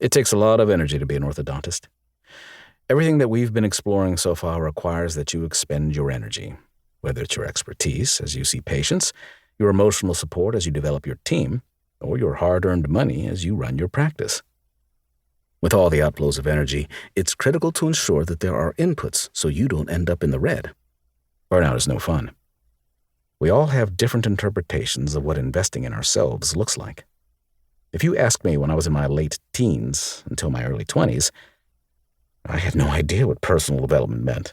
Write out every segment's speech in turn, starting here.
It takes a lot of energy to be an orthodontist. Everything that we've been exploring so far requires that you expend your energy, whether it's your expertise as you see patients, your emotional support as you develop your team, or your hard-earned money as you run your practice. With all the outflows of energy, it's critical to ensure that there are inputs so you don't end up in the red. Burnout is no fun. We all have different interpretations of what investing in ourselves looks like. If you asked me when I was in my late teens until my early 20s, I had no idea what personal development meant.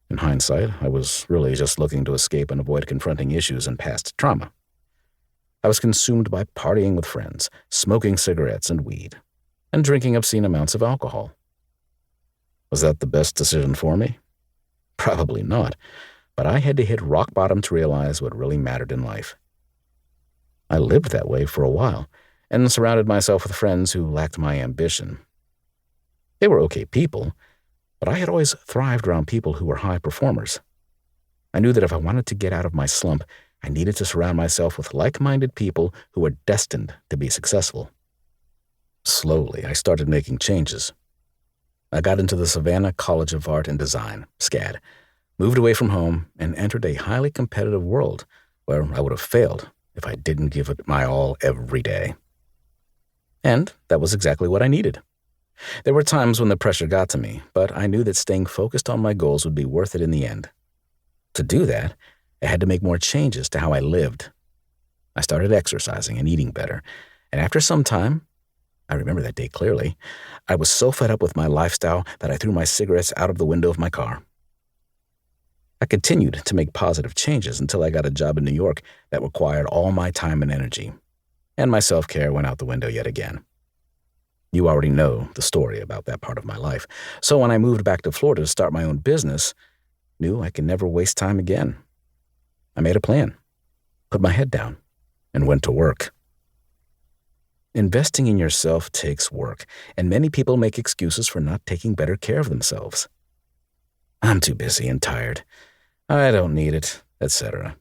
In hindsight, I was really just looking to escape and avoid confronting issues and past trauma. I was consumed by partying with friends, smoking cigarettes and weed, and drinking obscene amounts of alcohol. Was that the best decision for me? Probably not, but I had to hit rock bottom to realize what really mattered in life. I lived that way for a while, and surrounded myself with friends who lacked my ambition. They were okay people, but I had always thrived around people who were high performers. I knew that if I wanted to get out of my slump, I needed to surround myself with like-minded people who were destined to be successful. Slowly, I started making changes. I got into the Savannah College of Art and Design, SCAD, moved away from home, and entered a highly competitive world where I would have failed if I didn't give it my all every day. And that was exactly what I needed. There were times when the pressure got to me, but I knew that staying focused on my goals would be worth it in the end. To do that, I had to make more changes to how I lived. I started exercising and eating better, and after some time, I remember that day clearly, I was so fed up with my lifestyle that I threw my cigarettes out of the window of my car. I continued to make positive changes until I got a job in New York that required all my time and energy, and my self-care went out the window yet again. You already know the story about that part of my life, so when I moved back to Florida to start my own business, knew I could never waste time again. I made a plan, put my head down, and went to work. Investing in yourself takes work, and many people make excuses for not taking better care of themselves. I'm too busy and tired. I don't need it, etc.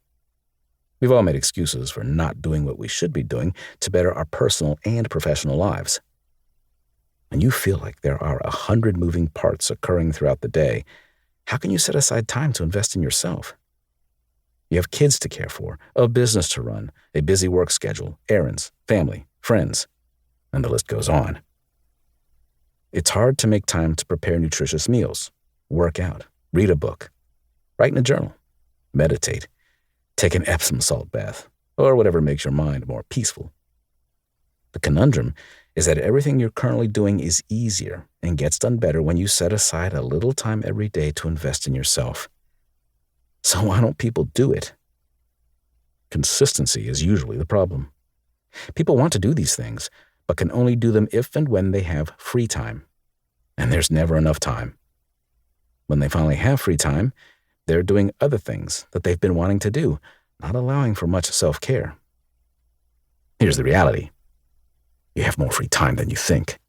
We've all made excuses for not doing what we should be doing to better our personal and professional lives. When you feel like there are 100 moving parts occurring throughout the day, how can you set aside time to invest in yourself? You have kids to care for, a business to run, a busy work schedule, errands, family, friends, and the list goes on. It's hard to make time to prepare nutritious meals, work out, read a book, write in a journal, meditate, take an Epsom salt bath, or whatever makes your mind more peaceful. The conundrum is that everything you're currently doing is easier and gets done better when you set aside a little time every day to invest in yourself. So why don't people do it? Consistency is usually the problem. People want to do these things, but can only do them if and when they have free time. And there's never enough time. When they finally have free time, they're doing other things that they've been wanting to do, not allowing for much self-care. Here's the reality. You have more free time than you think.